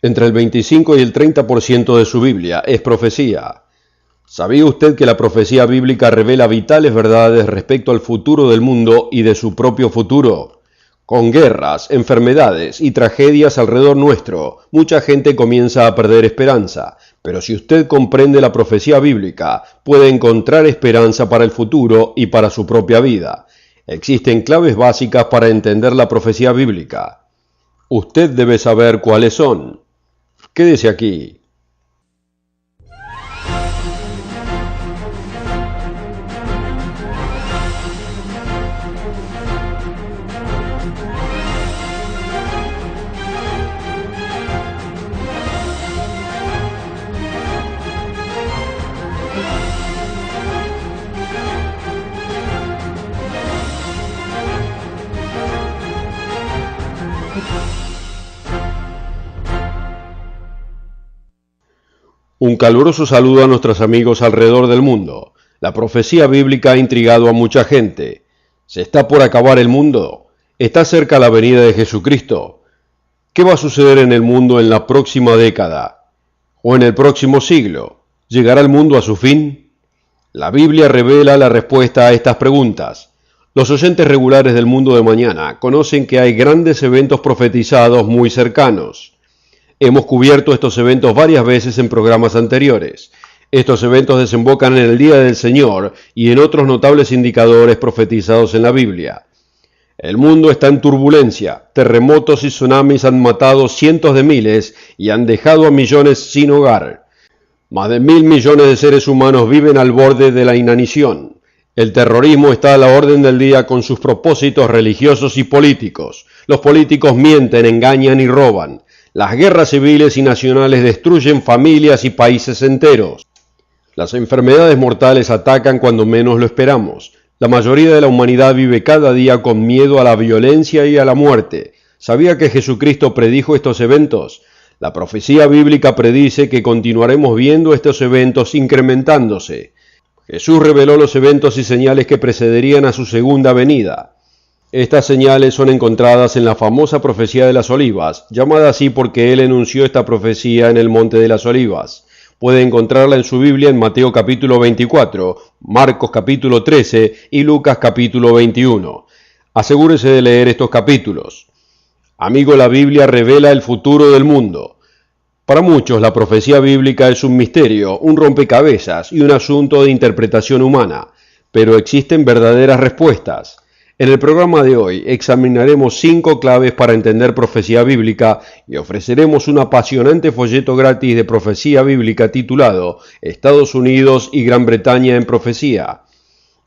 Entre el 25 y el 30% de su Biblia es profecía. ¿Sabía usted que la profecía bíblica revela vitales verdades respecto al futuro del mundo y de su propio futuro? Con guerras, enfermedades y tragedias alrededor nuestro, mucha gente comienza a perder esperanza. Pero si usted comprende la profecía bíblica, puede encontrar esperanza para el futuro y para su propia vida. Existen claves básicas para entender la profecía bíblica. Usted debe saber cuáles son. Quédese aquí. Un caluroso saludo a nuestros amigos alrededor del mundo. La profecía bíblica ha intrigado a mucha gente. ¿Se está por acabar el mundo? ¿Está cerca la venida de Jesucristo? ¿Qué va a suceder en el mundo en la próxima década? ¿O en el próximo siglo? ¿Llegará el mundo a su fin? La Biblia revela la respuesta a estas preguntas. Los oyentes regulares del Mundo de Mañana conocen que hay grandes eventos profetizados muy cercanos. Hemos cubierto estos eventos varias veces en programas anteriores. Estos eventos desembocan en el Día del Señor y en otros notables indicadores profetizados en la Biblia. El mundo está en turbulencia. Terremotos y tsunamis han matado cientos de miles y han dejado a millones sin hogar. Más de 1.000 millones de seres humanos viven al borde de la inanición. El terrorismo está a la orden del día con sus propósitos religiosos y políticos. Los políticos mienten, engañan y roban. Las guerras civiles y nacionales destruyen familias y países enteros. Las enfermedades mortales atacan cuando menos lo esperamos. La mayoría de la humanidad vive cada día con miedo a la violencia y a la muerte. ¿Sabía que Jesucristo predijo estos eventos? La profecía bíblica predice que continuaremos viendo estos eventos incrementándose. Jesús reveló los eventos y señales que precederían a su segunda venida. Estas señales son encontradas en la famosa profecía de las olivas, llamada así porque él enunció esta profecía en el monte de las olivas. Puede encontrarla en su Biblia en Mateo capítulo 24, Marcos capítulo 13 y Lucas capítulo 21. Asegúrese de leer estos capítulos. Amigo, la Biblia revela el futuro del mundo. Para muchos la profecía bíblica es un misterio, un rompecabezas y un asunto de interpretación humana, pero existen verdaderas respuestas. En el programa de hoy examinaremos 5 claves para entender profecía bíblica y ofreceremos un apasionante folleto gratis de profecía bíblica titulado Estados Unidos y Gran Bretaña en profecía.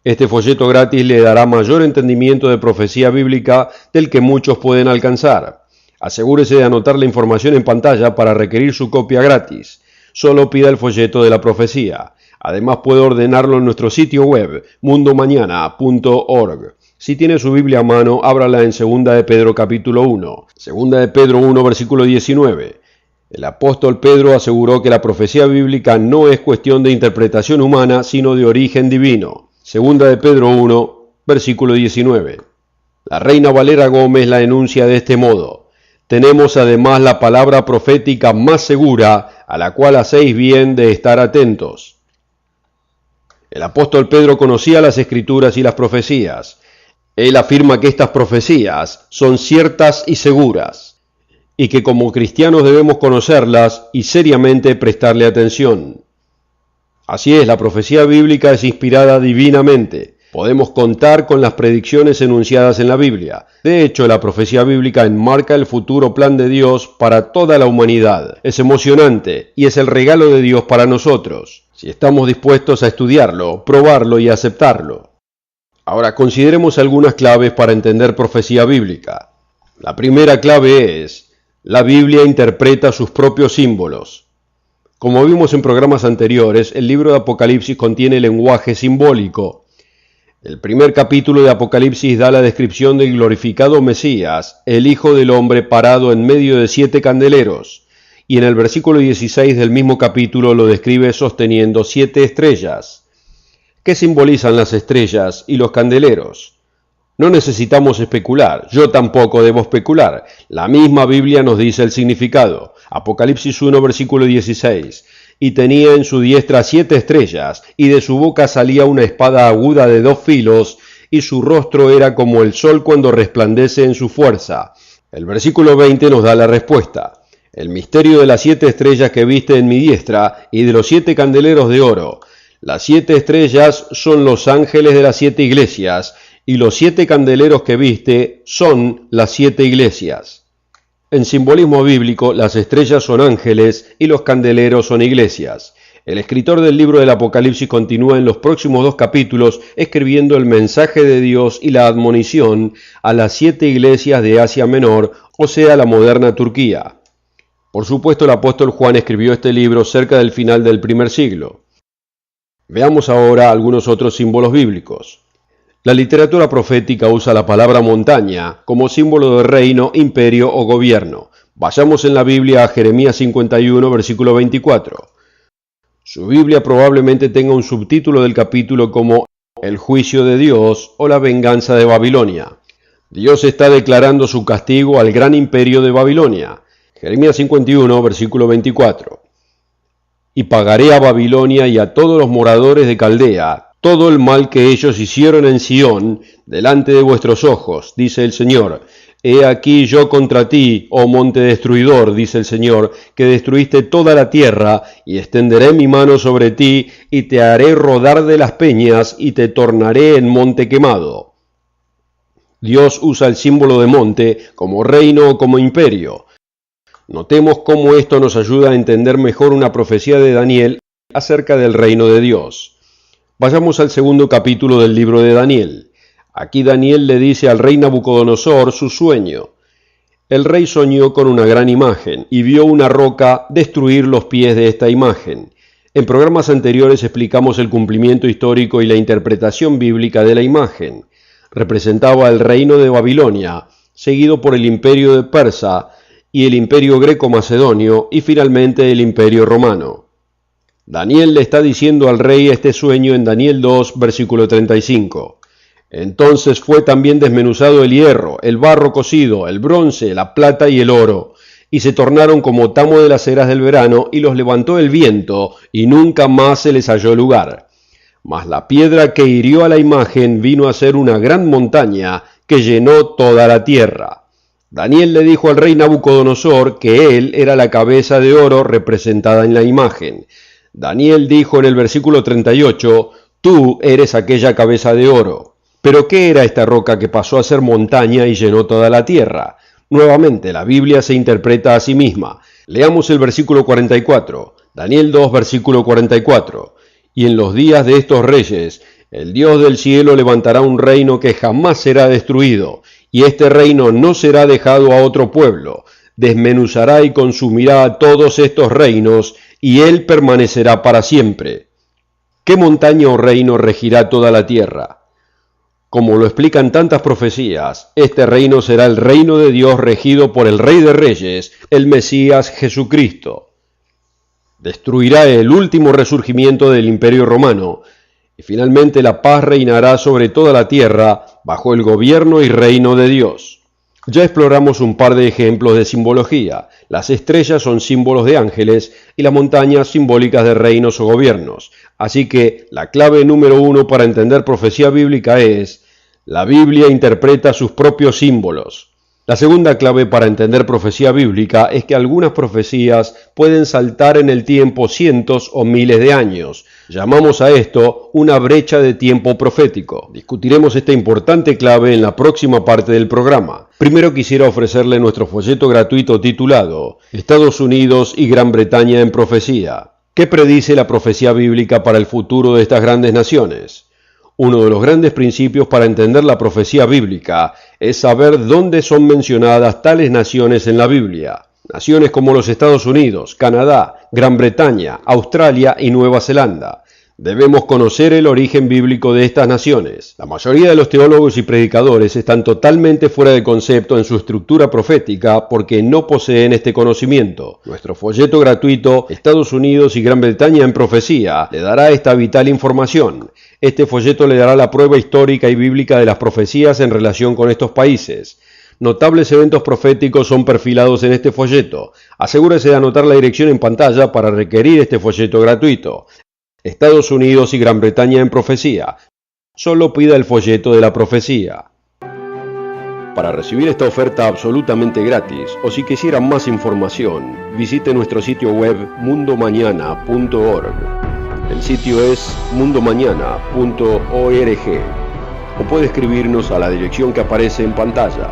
Este folleto gratis le dará mayor entendimiento de profecía bíblica del que muchos pueden alcanzar. Asegúrese de anotar la información en pantalla para requerir su copia gratis. Solo pida el folleto de la profecía. Además puede ordenarlo en nuestro sitio web mundomañana.org. Si tiene su Biblia a mano, ábrala en 2 de Pedro capítulo 1. 2 de Pedro 1 versículo 19. El apóstol Pedro aseguró que la profecía bíblica no es cuestión de interpretación humana, sino de origen divino. 2 de Pedro 1 versículo 19. La Reina Valera Gómez la enuncia de este modo. Tenemos además la palabra profética más segura, a la cual hacéis bien de estar atentos. El apóstol Pedro conocía las Escrituras y las profecías. Él afirma que estas profecías son ciertas y seguras, y que como cristianos debemos conocerlas y seriamente prestarle atención. Así es, la profecía bíblica es inspirada divinamente. Podemos contar con las predicciones enunciadas en la Biblia. De hecho, la profecía bíblica enmarca el futuro plan de Dios para toda la humanidad. Es emocionante y es el regalo de Dios para nosotros, si estamos dispuestos a estudiarlo, probarlo y aceptarlo. Ahora consideremos algunas claves para entender profecía bíblica. La primera clave es: la Biblia interpreta sus propios símbolos. Como vimos en programas anteriores, el libro de Apocalipsis contiene lenguaje simbólico. El primer capítulo de Apocalipsis da la descripción del glorificado Mesías, el Hijo del Hombre parado en medio de 7 candeleros, y en el versículo 16 del mismo capítulo lo describe sosteniendo 7 estrellas. ¿Qué simbolizan las estrellas y los candeleros? No necesitamos especular, yo tampoco debo especular. La misma Biblia nos dice el significado. Apocalipsis 1, versículo 16. Y tenía en su diestra 7 estrellas, y de su boca salía una espada aguda de 2 filos, y su rostro era como el sol cuando resplandece en su fuerza. El versículo 20 nos da la respuesta. El misterio de las 7 estrellas que viste en mi diestra, y de los 7 candeleros de oro. Las 7 estrellas son los ángeles de las 7 iglesias, y los 7 candeleros que viste son las 7 iglesias. En simbolismo bíblico, las estrellas son ángeles y los candeleros son iglesias. El escritor del libro del Apocalipsis continúa en los próximos 2 capítulos escribiendo el mensaje de Dios y la admonición a las 7 iglesias de Asia Menor, o sea, la moderna Turquía. Por supuesto, el apóstol Juan escribió este libro cerca del final del primer siglo. Veamos ahora algunos otros símbolos bíblicos. La literatura profética usa la palabra montaña como símbolo de reino, imperio o gobierno. Vayamos en la Biblia a Jeremías 51, versículo 24. Su Biblia probablemente tenga un subtítulo del capítulo como El juicio de Dios o la venganza de Babilonia. Dios está declarando su castigo al gran imperio de Babilonia. Jeremías 51, versículo 24. Y pagaré a Babilonia y a todos los moradores de Caldea todo el mal que ellos hicieron en Sión delante de vuestros ojos, dice el Señor. He aquí yo contra ti, oh monte destruidor, dice el Señor, que destruiste toda la tierra, y extenderé mi mano sobre ti, y te haré rodar de las peñas, y te tornaré en monte quemado. Dios usa el símbolo de monte como reino o como imperio. Notemos cómo esto nos ayuda a entender mejor una profecía de Daniel acerca del reino de Dios. Vayamos al segundo capítulo del libro de Daniel. Aquí Daniel le dice al rey Nabucodonosor su sueño. El rey soñó con una gran imagen y vio una roca destruir los pies de esta imagen. En programas anteriores explicamos el cumplimiento histórico y la interpretación bíblica de la imagen. Representaba el reino de Babilonia, seguido por el imperio de Persa y el imperio greco-macedonio y finalmente el imperio romano. Daniel le está diciendo al rey este sueño en Daniel 2, versículo 35. Entonces fue también desmenuzado el hierro, el barro cocido, el bronce, la plata y el oro, y se tornaron como tamo de las eras del verano, y los levantó el viento, y nunca más se les halló lugar. Mas la piedra que hirió a la imagen vino a ser una gran montaña que llenó toda la tierra. Daniel le dijo al rey Nabucodonosor que él era la cabeza de oro representada en la imagen. Daniel dijo en el versículo 38, tú eres aquella cabeza de oro. ¿Pero qué era esta roca que pasó a ser montaña y llenó toda la tierra? Nuevamente, la Biblia se interpreta a sí misma. Leamos el versículo 44, Daniel 2, versículo 44. Y en los días de estos reyes, el Dios del cielo levantará un reino que jamás será destruido, y este reino no será dejado a otro pueblo. Desmenuzará y consumirá a todos estos reinos, y él permanecerá para siempre. ¿Qué montaña o reino regirá toda la tierra? Como lo explican tantas profecías, este reino será el reino de Dios regido por el Rey de Reyes, el Mesías Jesucristo. Destruirá el último resurgimiento del Imperio Romano, y finalmente la paz reinará sobre toda la tierra bajo el gobierno y reino de Dios. Ya exploramos un par de ejemplos de simbología. Las estrellas son símbolos de ángeles y las montañas simbólicas de reinos o gobiernos. Así que la clave número 1 para entender profecía bíblica es: la Biblia interpreta sus propios símbolos. La segunda clave para entender profecía bíblica es que algunas profecías pueden saltar en el tiempo cientos o miles de años. Llamamos a esto una brecha de tiempo profético. Discutiremos esta importante clave en la próxima parte del programa. Primero quisiera ofrecerle nuestro folleto gratuito titulado Estados Unidos y Gran Bretaña en profecía. ¿Qué predice la profecía bíblica para el futuro de estas grandes naciones? Uno de los grandes principios para entender la profecía bíblica es saber dónde son mencionadas tales naciones en la Biblia. Naciones como los Estados Unidos, Canadá, Gran Bretaña, Australia y Nueva Zelanda. Debemos conocer el origen bíblico de estas naciones. La mayoría de los teólogos y predicadores están totalmente fuera de concepto en su estructura profética porque no poseen este conocimiento. Nuestro folleto gratuito, Estados Unidos y Gran Bretaña en Profecía, le dará esta vital información. Este folleto le dará la prueba histórica y bíblica de las profecías en relación con estos países. Notables eventos proféticos son perfilados en este folleto. Asegúrese de anotar la dirección en pantalla para requerir este folleto gratuito. Estados Unidos y Gran Bretaña en Profecía. Solo pida el folleto de la profecía. Para recibir esta oferta absolutamente gratis, o si quisieran más información, visite nuestro sitio web mundomañana.org. El sitio es mundomañana.org. O puede escribirnos a la dirección que aparece en pantalla.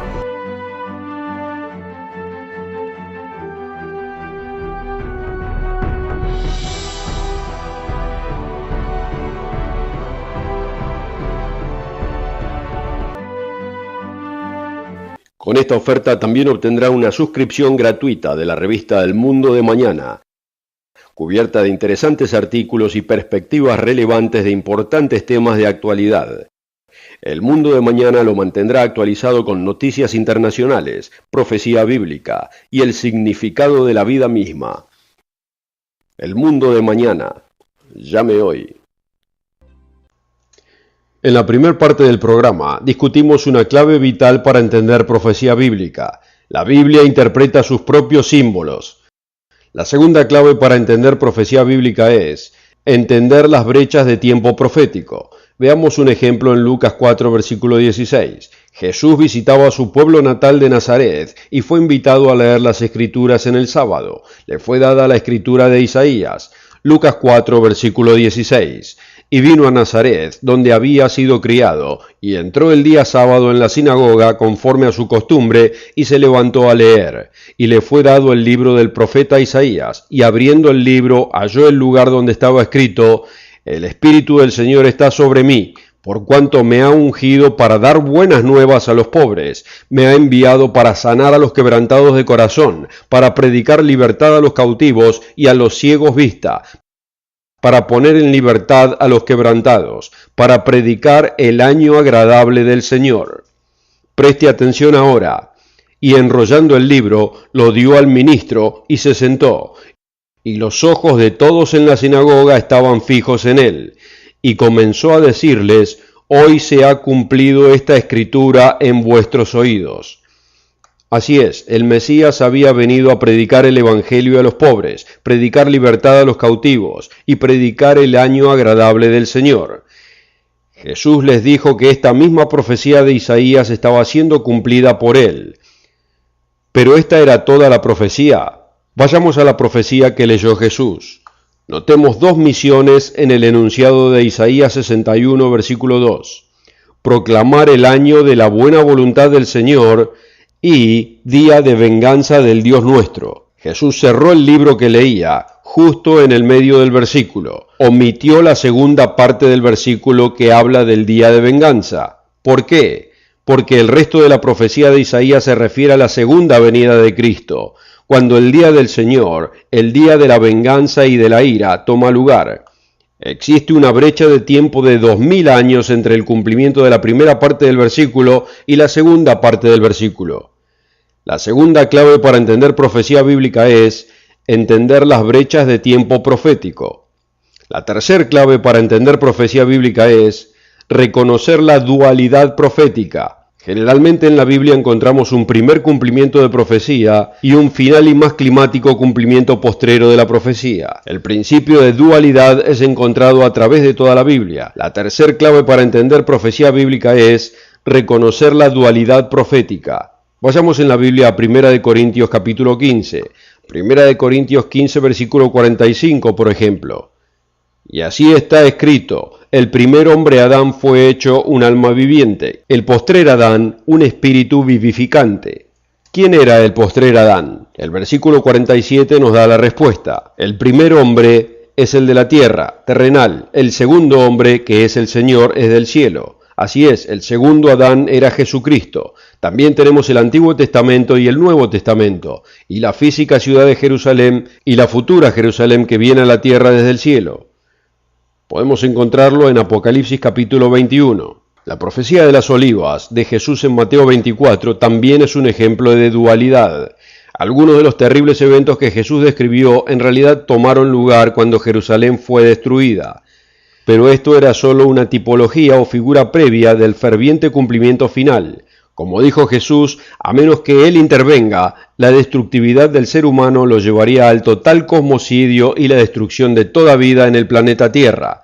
Con esta oferta también obtendrá una suscripción gratuita de la revista El Mundo de Mañana, cubierta de interesantes artículos y perspectivas relevantes de importantes temas de actualidad. El Mundo de Mañana lo mantendrá actualizado con noticias internacionales, profecía bíblica y el significado de la vida misma. El Mundo de Mañana. Llame hoy. En la primera parte del programa discutimos una clave vital para entender profecía bíblica. La Biblia interpreta sus propios símbolos. La segunda clave para entender profecía bíblica es entender las brechas de tiempo profético. Veamos un ejemplo en Lucas 4, versículo 16. Jesús visitaba a su pueblo natal de Nazaret y fue invitado a leer las Escrituras en el sábado. Le fue dada la Escritura de Isaías. Lucas 4, versículo 16. Y vino a Nazaret, donde había sido criado, y entró el día sábado en la sinagoga conforme a su costumbre, y se levantó a leer. Y le fue dado el libro del profeta Isaías, y abriendo el libro halló el lugar donde estaba escrito: El Espíritu del Señor está sobre mí, por cuanto me ha ungido para dar buenas nuevas a los pobres, me ha enviado para sanar a los quebrantados de corazón, para predicar libertad a los cautivos y a los ciegos vista, para poner en libertad a los quebrantados, para predicar el año agradable del Señor. Preste atención ahora. Y enrollando el libro, lo dio al ministro y se sentó. Y los ojos de todos en la sinagoga estaban fijos en él. Y comenzó a decirles: Hoy se ha cumplido esta escritura en vuestros oídos. Así es, el Mesías había venido a predicar el Evangelio a los pobres, predicar libertad a los cautivos y predicar el año agradable del Señor. Jesús les dijo que esta misma profecía de Isaías estaba siendo cumplida por él. Pero esta era toda la profecía. Vayamos a la profecía que leyó Jesús. Notemos dos misiones en el enunciado de Isaías 61, versículo 2. Proclamar el año de la buena voluntad del Señor y día de venganza del Dios nuestro. Jesús cerró el libro que leía justo en el medio del versículo. Omitió la segunda parte del versículo que habla del día de venganza. ¿Por qué? Porque el resto de la profecía de Isaías se refiere a la segunda venida de Cristo, cuando el día del Señor, el día de la venganza y de la ira, toma lugar. Existe una brecha de tiempo de 2000 años entre el cumplimiento de la primera parte del versículo y la segunda parte del versículo. La segunda clave para entender profecía bíblica es entender las brechas de tiempo profético. La tercera clave para entender profecía bíblica es reconocer la dualidad profética. Generalmente en la Biblia encontramos un primer cumplimiento de profecía y un final y más climático cumplimiento postrero de la profecía. El principio de dualidad es encontrado a través de toda la Biblia. La tercera clave para entender profecía bíblica es reconocer la dualidad profética. Vayamos en la Biblia a 1 Corintios capítulo 15. 1 Corintios 15 versículo 45, por ejemplo. Y así está escrito: el primer hombre Adán fue hecho un alma viviente, el postrer Adán un espíritu vivificante. ¿Quién era el postrer Adán? El versículo 47 nos da la respuesta. El primer hombre es el de la tierra, terrenal. El segundo hombre, que es el Señor, es del cielo. Así es, el segundo Adán era Jesucristo. También tenemos el Antiguo Testamento y el Nuevo Testamento, y la física ciudad de Jerusalén y la futura Jerusalén que viene a la tierra desde el cielo. Podemos encontrarlo en Apocalipsis capítulo 21. La profecía de las olivas de Jesús en Mateo 24 también es un ejemplo de dualidad. Algunos de los terribles eventos que Jesús describió en realidad tomaron lugar cuando Jerusalén fue destruida. Pero esto era solo una tipología o figura previa del ferviente cumplimiento final. Como dijo Jesús, a menos que Él intervenga, la destructividad del ser humano lo llevaría al total cosmocidio y la destrucción de toda vida en el planeta Tierra.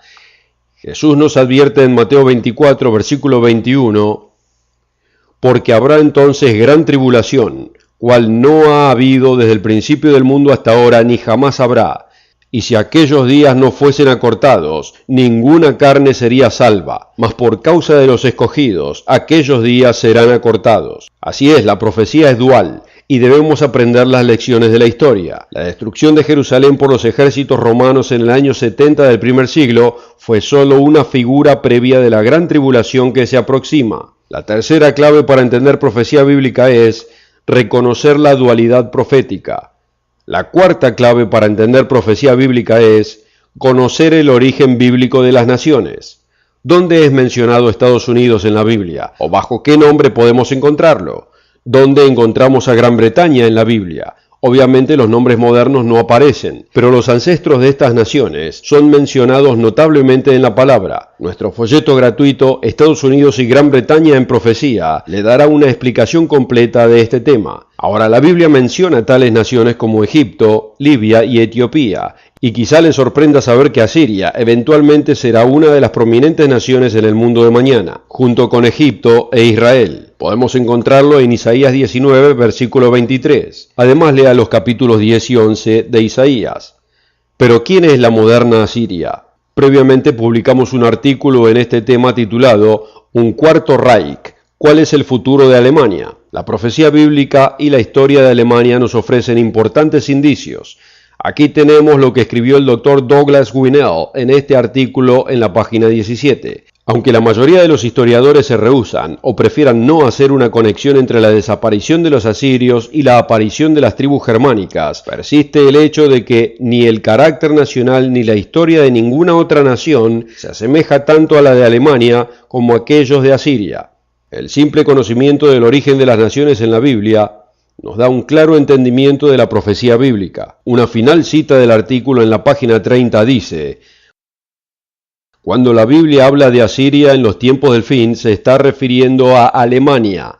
Jesús nos advierte en Mateo 24, versículo 21, porque habrá entonces gran tribulación, cual no ha habido desde el principio del mundo hasta ahora, ni jamás habrá. Y si aquellos días no fuesen acortados, ninguna carne sería salva, mas por causa de los escogidos, aquellos días serán acortados. Así es, la profecía es dual, y debemos aprender las lecciones de la historia. La destrucción de Jerusalén por los ejércitos romanos en el año 70 del primer siglo fue solo una figura previa de la gran tribulación que se aproxima. La tercera clave para entender profecía bíblica es reconocer la dualidad profética. La cuarta clave para entender profecía bíblica es conocer el origen bíblico de las naciones. ¿Dónde es mencionado Estados Unidos en la Biblia? ¿O bajo qué nombre podemos encontrarlo? ¿Dónde encontramos a Gran Bretaña en la Biblia? Obviamente los nombres modernos no aparecen, pero los ancestros de estas naciones son mencionados notablemente en la palabra. Nuestro folleto gratuito Estados Unidos y Gran Bretaña en profecía le dará una explicación completa de este tema. Ahora, la Biblia menciona tales naciones como Egipto, Libia y Etiopía, y quizá les sorprenda saber que Asiria eventualmente será una de las prominentes naciones en el mundo de mañana, junto con Egipto e Israel. Podemos encontrarlo en Isaías 19, versículo 23. Además, lea los capítulos 10 y 11 de Isaías. Pero ¿quién es la moderna Asiria? Previamente publicamos un artículo en este tema titulado Un cuarto Reich. ¿Cuál es el futuro de Alemania? La profecía bíblica y la historia de Alemania nos ofrecen importantes indicios. Aquí tenemos lo que escribió el Dr. Douglas Winnell en este artículo en la página 17. Aunque la mayoría de los historiadores se rehúsan o prefieran no hacer una conexión entre la desaparición de los asirios y la aparición de las tribus germánicas, persiste el hecho de que ni el carácter nacional ni la historia de ninguna otra nación se asemeja tanto a la de Alemania como a aquellos de Asiria. El simple conocimiento del origen de las naciones en la Biblia nos da un claro entendimiento de la profecía bíblica. Una final cita del artículo en la página 30 dice: cuando la Biblia habla de Asiria en los tiempos del fin, se está refiriendo a Alemania.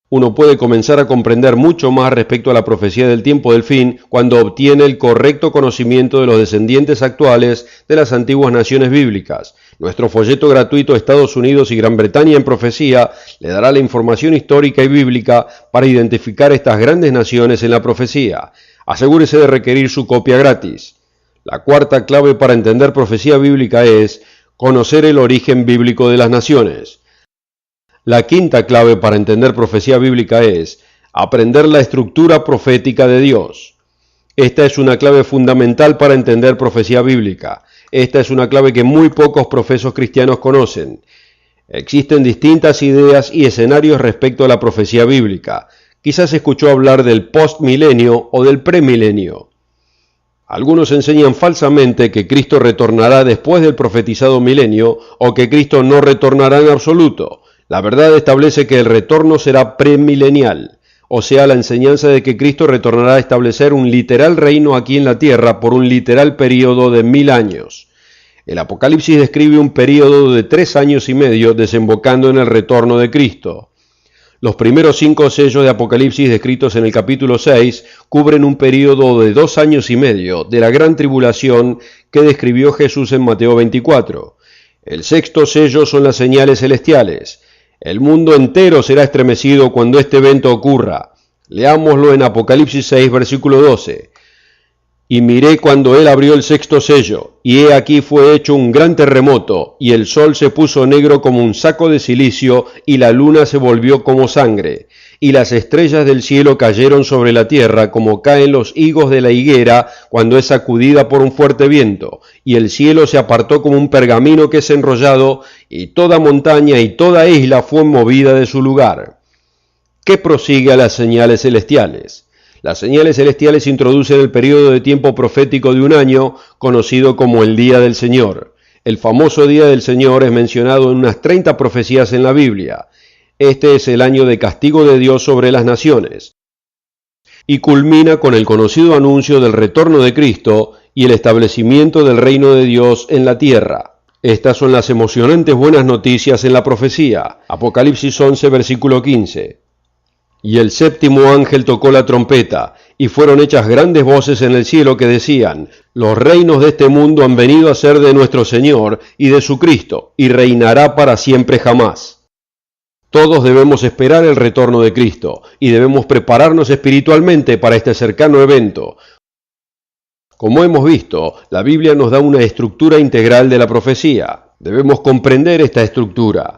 Uno puede comenzar a comprender mucho más respecto a la profecía del tiempo del fin cuando obtiene el correcto conocimiento de los descendientes actuales de las antiguas naciones bíblicas. Nuestro folleto gratuito Estados Unidos y Gran Bretaña en profecía le dará la información histórica y bíblica para identificar estas grandes naciones en la profecía. Asegúrese de requerir su copia gratis. La cuarta clave para entender profecía bíblica es conocer el origen bíblico de las naciones. La quinta clave para entender profecía bíblica es aprender la estructura profética de Dios. Esta es una clave fundamental para entender profecía bíblica. Esta es una clave que muy pocos profesos cristianos conocen. Existen distintas ideas y escenarios respecto a la profecía bíblica. Quizás escuchó hablar del postmilenio o del premilenio. Algunos enseñan falsamente que Cristo retornará después del profetizado milenio o que Cristo no retornará en absoluto. La verdad establece que el retorno será premilenial, o sea, la enseñanza de que Cristo retornará a establecer un literal reino aquí en la tierra por un literal período de 1000 años. El Apocalipsis describe un período de 3 años y medio desembocando en el retorno de Cristo. Los primeros 5 sellos de Apocalipsis descritos en el capítulo 6 cubren un período de 2 años y medio de la gran tribulación que describió Jesús en Mateo 24. El sexto sello son las señales celestiales. El mundo entero será estremecido cuando este evento ocurra. Leámoslo en Apocalipsis 6, versículo 12. Y miré cuando él abrió el sexto sello, y he aquí fue hecho un gran terremoto, y el sol se puso negro como un saco de cilicio, y la luna se volvió como sangre, y las estrellas del cielo cayeron sobre la tierra como caen los higos de la higuera cuando es sacudida por un fuerte viento, y el cielo se apartó como un pergamino que es enrollado, y toda montaña y toda isla fue movida de su lugar. ¿Qué prosigue a las señales celestiales? Las señales celestiales introducen el periodo de tiempo profético de un año, conocido como el Día del Señor. El famoso Día del Señor es mencionado en unas 30 profecías en la Biblia. Este es el año de castigo de Dios sobre las naciones. Y culmina con el conocido anuncio del retorno de Cristo y el establecimiento del reino de Dios en la tierra. Estas son las emocionantes buenas noticias en la profecía. Apocalipsis 11, versículo 15. Y el séptimo ángel tocó la trompeta, y fueron hechas grandes voces en el cielo que decían: los reinos de este mundo han venido a ser de nuestro Señor y de su Cristo, y reinará para siempre jamás. Todos debemos esperar el retorno de Cristo, y debemos prepararnos espiritualmente para este cercano evento. Como hemos visto, la Biblia nos da una estructura integral de la profecía. Debemos comprender esta estructura.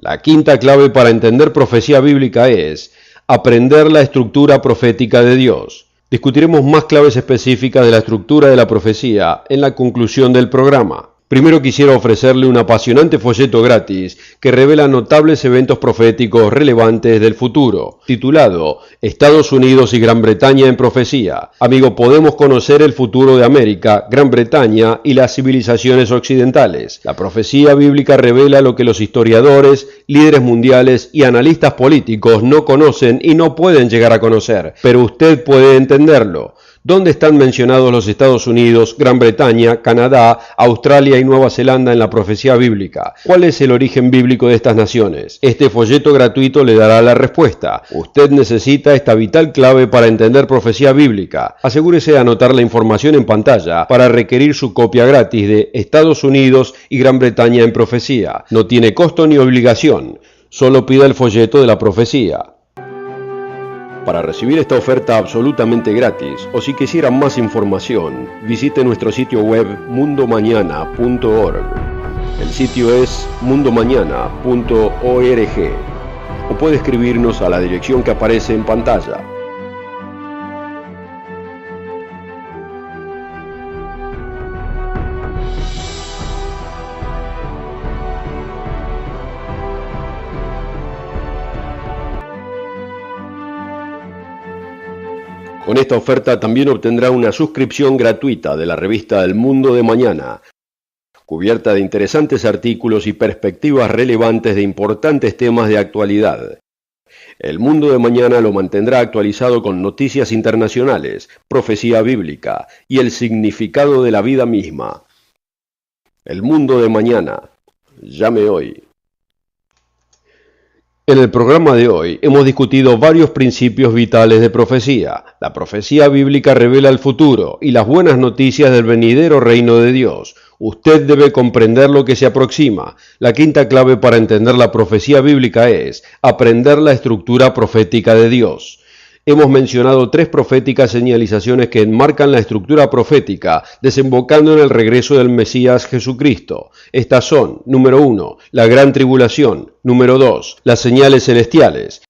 La quinta clave para entender profecía bíblica es aprender la estructura profética de Dios. Discutiremos más claves específicas de la estructura de la profecía en la conclusión del programa. Primero quisiera ofrecerle un apasionante folleto gratis que revela notables eventos proféticos relevantes del futuro, titulado Estados Unidos y Gran Bretaña en Profecía. Amigo, podemos conocer el futuro de América, Gran Bretaña y las civilizaciones occidentales. La profecía bíblica revela lo que los historiadores, líderes mundiales y analistas políticos no conocen y no pueden llegar a conocer, pero usted puede entenderlo. ¿Dónde están mencionados los Estados Unidos, Gran Bretaña, Canadá, Australia y Nueva Zelanda en la profecía bíblica? ¿Cuál es el origen bíblico de estas naciones? Este folleto gratuito le dará la respuesta. Usted necesita esta vital clave para entender profecía bíblica. Asegúrese de anotar la información en pantalla para requerir su copia gratis de Estados Unidos y Gran Bretaña en profecía. No tiene costo ni obligación. Solo pida el folleto de la profecía. Para recibir esta oferta absolutamente gratis, o si quisieran más información, visite nuestro sitio web mundomañana.org. El sitio es mundomañana.org, o puede escribirnos a la dirección que aparece en pantalla. Con esta oferta también obtendrá una suscripción gratuita de la revista El Mundo de Mañana, cubierta de interesantes artículos y perspectivas relevantes de importantes temas de actualidad. El Mundo de Mañana lo mantendrá actualizado con noticias internacionales, profecía bíblica y el significado de la vida misma. El Mundo de Mañana. Llame hoy. En el programa de hoy hemos discutido varios principios vitales de profecía. La profecía bíblica revela el futuro y las buenas noticias del venidero reino de Dios. Usted debe comprender lo que se aproxima. La quinta clave para entender la profecía bíblica es aprender la estructura profética de Dios. Hemos mencionado 3 proféticas señalizaciones que enmarcan la estructura profética, desembocando en el regreso del Mesías Jesucristo. Estas son, número 1, la gran tribulación, número 2, las señales celestiales,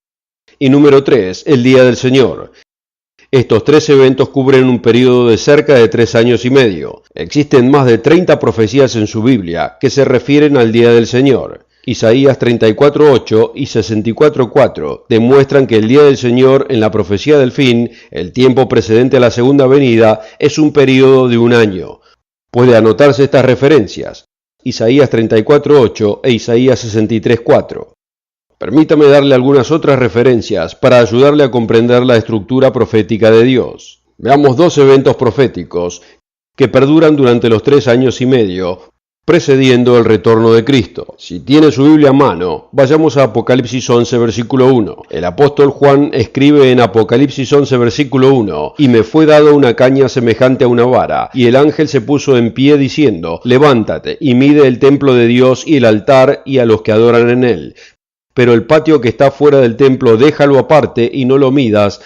y número 3, el día del Señor. Estos 3 eventos cubren un periodo de cerca de 3 años y medio. Existen más de 30 profecías en su Biblia que se refieren al día del Señor. Isaías 34:8 y 64:4 demuestran que el día del Señor en la profecía del fin, el tiempo precedente a la segunda venida, es un período de 1 año. Puede anotarse estas referencias, Isaías 34:8 e Isaías 63:4. Permítame darle algunas otras referencias para ayudarle a comprender la estructura profética de Dios. Veamos 2 eventos proféticos que perduran durante los 3 años y medio precediendo el retorno de Cristo. Si tiene su Biblia a mano, vayamos a Apocalipsis 11, versículo 1. El apóstol Juan escribe en Apocalipsis 11, versículo 1, «Y me fue dado una caña semejante a una vara, y el ángel se puso en pie diciendo, levántate, y mide el templo de Dios y el altar y a los que adoran en él. Pero el patio que está fuera del templo déjalo aparte y no lo midas,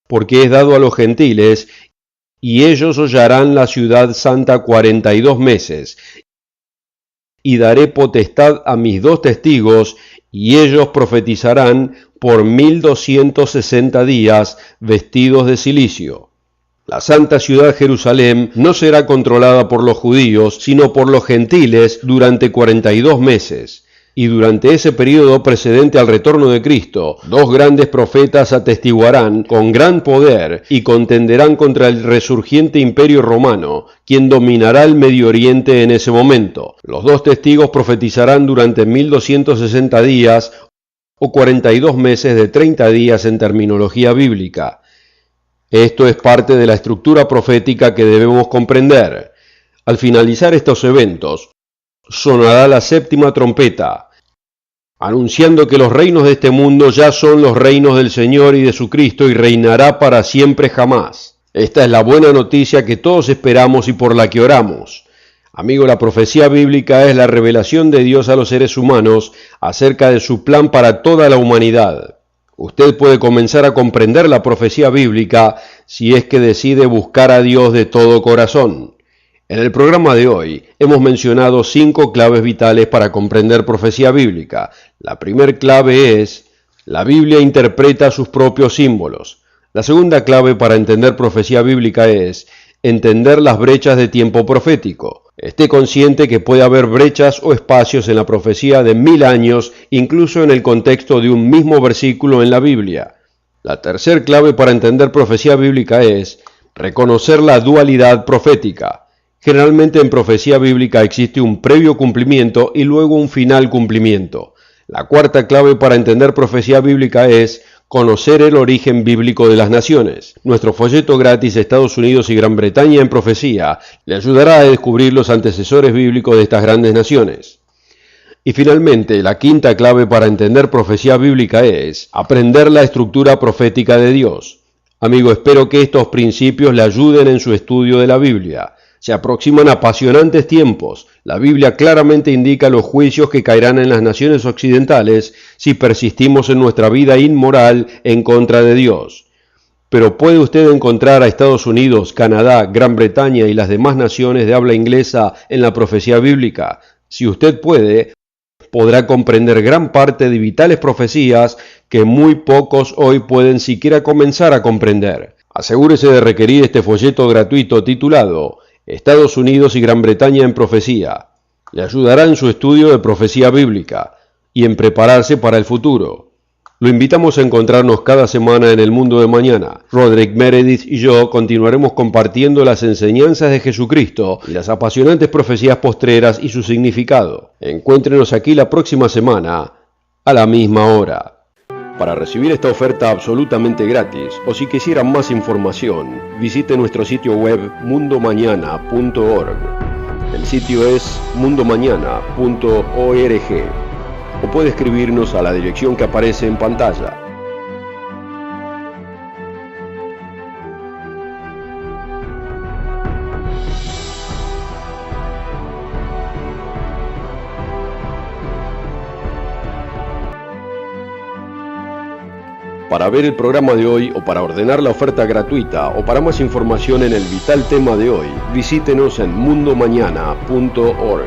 porque es dado a los gentiles, y ellos hollarán la ciudad santa 42 meses. Y daré potestad a mis 2 testigos, y ellos profetizarán por 1260 días vestidos de cilicio». La santa ciudad Jerusalén no será controlada por los judíos, sino por los gentiles durante 42 meses. y durante ese periodo precedente al retorno de Cristo, dos grandes profetas atestiguarán con gran poder y contenderán contra el resurgiente imperio romano, quien dominará el Medio Oriente en ese momento. Los dos testigos profetizarán durante 1260 días o 42 meses de 30 días en terminología bíblica. Esto es parte de la estructura profética que debemos comprender. Al finalizar estos eventos, sonará la séptima trompeta, anunciando que los reinos de este mundo ya son los reinos del Señor y de su Cristo y reinará para siempre jamás. Esta es la buena noticia que todos esperamos y por la que oramos. Amigo, la profecía bíblica es la revelación de Dios a los seres humanos acerca de su plan para toda la humanidad. Usted puede comenzar a comprender la profecía bíblica si es que decide buscar a Dios de todo corazón. En el programa de hoy hemos mencionado 5 claves vitales para comprender profecía bíblica. La primera clave es: la Biblia interpreta sus propios símbolos. La segunda clave para entender profecía bíblica es entender las brechas de tiempo profético. Esté consciente que puede haber brechas o espacios en la profecía de 1000 años, incluso en el contexto de un mismo versículo en la Biblia. La tercera clave para entender profecía bíblica es reconocer la dualidad profética. Generalmente en profecía bíblica existe un previo cumplimiento y luego un final cumplimiento. La cuarta clave para entender profecía bíblica es conocer el origen bíblico de las naciones. Nuestro folleto gratis Estados Unidos y Gran Bretaña en profecía le ayudará a descubrir los antecesores bíblicos de estas grandes naciones. Y finalmente, la quinta clave para entender profecía bíblica es aprender la estructura profética de Dios. Amigo, espero que estos principios le ayuden en su estudio de la Biblia. Se aproximan apasionantes tiempos. La Biblia claramente indica los juicios que caerán en las naciones occidentales si persistimos en nuestra vida inmoral en contra de Dios. Pero ¿puede usted encontrar a Estados Unidos, Canadá, Gran Bretaña y las demás naciones de habla inglesa en la profecía bíblica? Si usted puede, podrá comprender gran parte de vitales profecías que muy pocos hoy pueden siquiera comenzar a comprender. Asegúrese de requerir este folleto gratuito titulado Estados Unidos y Gran Bretaña en profecía. Le ayudará en su estudio de profecía bíblica y en prepararse para el futuro. Lo invitamos a encontrarnos cada semana en El Mundo de Mañana. Roderick Meredith y yo continuaremos compartiendo las enseñanzas de Jesucristo y las apasionantes profecías postreras y su significado. Encuéntrenos aquí la próxima semana a la misma hora. Para recibir esta oferta absolutamente gratis, o si quisieran más información, visite nuestro sitio web mundomañana.org. El sitio es mundomañana.org, o puede escribirnos a la dirección que aparece en pantalla. Para ver el programa de hoy o para ordenar la oferta gratuita o para más información en el vital tema de hoy, visítenos en mundomañana.org.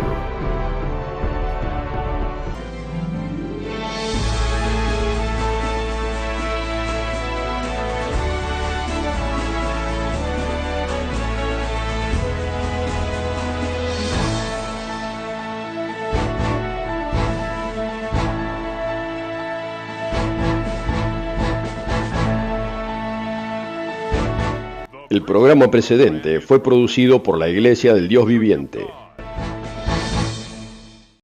El programa precedente fue producido por la Iglesia del Dios Viviente.